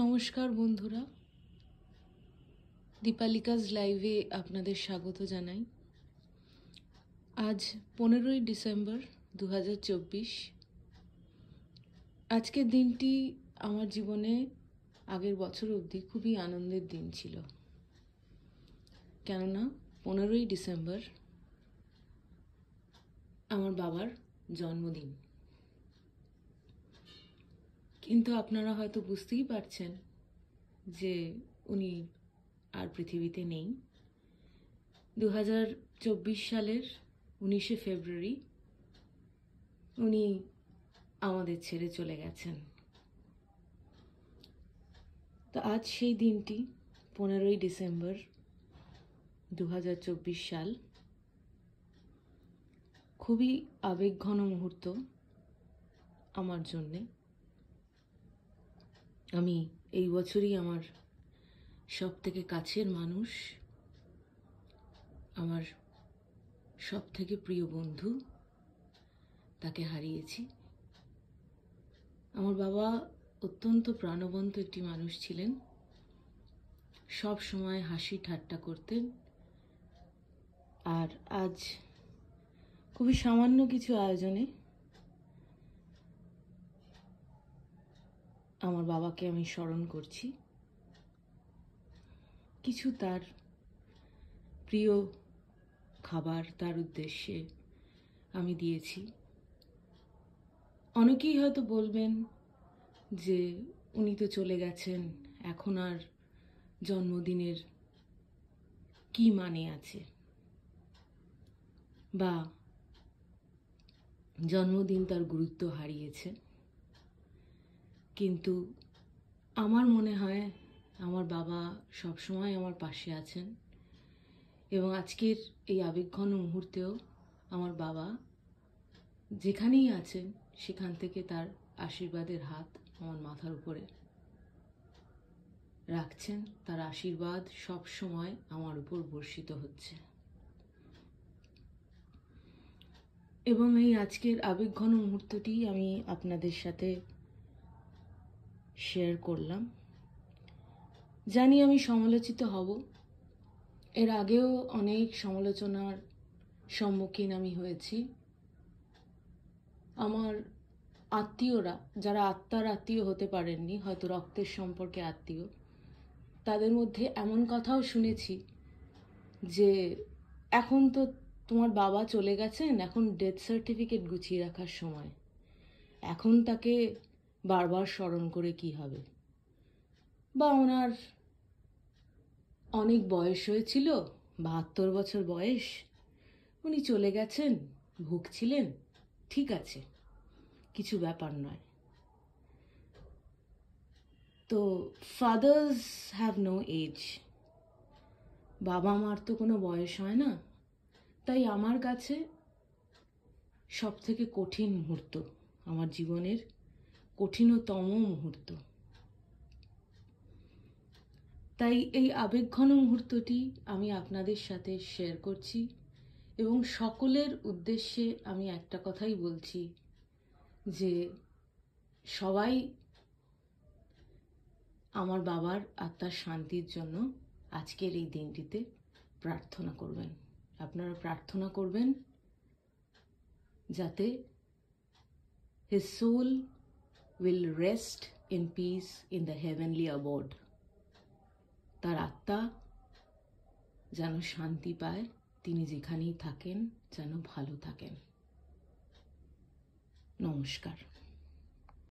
নমস্কার বন্ধুরা, দীপালিকাজ লাইভে আপনাদের স্বাগত জানাই। আজ 15ই ডিসেম্বর 2024। আজকের দিনটি আমার জীবনে আগের বছর অবধি খুবই আনন্দের দিন ছিল, কেননা 15ই ডিসেম্বর আমার বাবার জন্মদিন। কিন্তু আপনারা হয়তো বুঝতেই পারছেন যে উনি আর পৃথিবীতে নেই। 2024 সালের 19শে ফেব্রুয়ারি উনি আমাদের ছেড়ে চলে গেছেন। তো আজ সেই দিনটি 15ই ডিসেম্বর 2024 সাল, খুবই আবেগঘন মুহূর্ত আমার জন্যে। আমি এই বছরই আমার সব থেকে কাছের মানুষ, আমার সব থেকে প্রিয় বন্ধু, তাকে হারিয়েছি। আমার বাবা অত্যন্ত প্রাণবন্ত একটি মানুষ ছিলেন, সব সময় হাসি ঠাট্টা করতেন। আর আজ খুবই সামান্য কিছু আয়োজনে আমার বাবাকে আমি স্মরণ করছি। কিছু তার প্রিয় খাবার তার উদ্দেশ্যে আমি দিয়েছি। অনেকেই হয়তো বলবেন যে উনি তো চলে গেছেন, এখন আর জন্মদিনের কি মানে আছে, বা জন্মদিন তার গুরুত্ব হারিয়েছে। কিন্তু আমার মনে হয় আমার বাবা সবসময় আমার পাশে আছেন, এবং আজকের এই আবেগঘন মুহূর্তেও আমার বাবা যেখানেই আছেন সেখান থেকে তার আশীর্বাদের হাত আমার মাথার উপরে রাখছেন। তার আশীর্বাদ সব সময় আমার উপর বর্ষিত হচ্ছে। এবং এই আজকের আবেগঘন মুহূর্তটি আমি আপনাদের সাথে শেয়ার করলাম। জানি আমি সমালোচিত হব, এর আগেও অনেক সমালোচনার সম্মুখীন আমি হয়েছি। আমার আত্মীয়রা, যারা আত্মার আত্মীয় হতে পারেননি, হয়তো রক্তের সম্পর্কে আত্মীয়, তাদের মধ্যে এমন কথাও শুনেছি যে এখন তো তোমার বাবা চলে গেছেন, এখন ডেথ সার্টিফিকেট গুছিয়ে রাখার সময়, এখন তাকে বারবার স্মরণ করে কি হবে, বা ওনার অনেক বয়স হয়েছিল, 72 বছর বয়স, উনি চলে গেছেন, ভুগছিলেন, ঠিক আছে, কিছু ব্যাপার নয়। তো ফাদার্স হ্যাভ নো এজ, বাবা মার তো কোনো বয়স হয় না। তাই আমার কাছে সব থেকে কঠিন মুহূর্ত, আমার জীবনের কঠিনতম মুহূর্ত। তাই এই আবেগঘন মুহূর্তটি আমি আপনাদের সাথে শেয়ার করছি, এবং সকলের উদ্দেশ্যে আমি একটা কথাই বলছি যে সবাই আমার বাবার আত্মার শান্তির জন্য আজকের এই দিনটিতে প্রার্থনা করবেন। আপনারা প্রার্থনা করবেন যাতে his soul will rest in peace in the heavenly abode. তার আত্মা যেন শান্তি পায়, তিনি যেখানেই থাকেন যেন ভালো থাকেন। নমস্কার।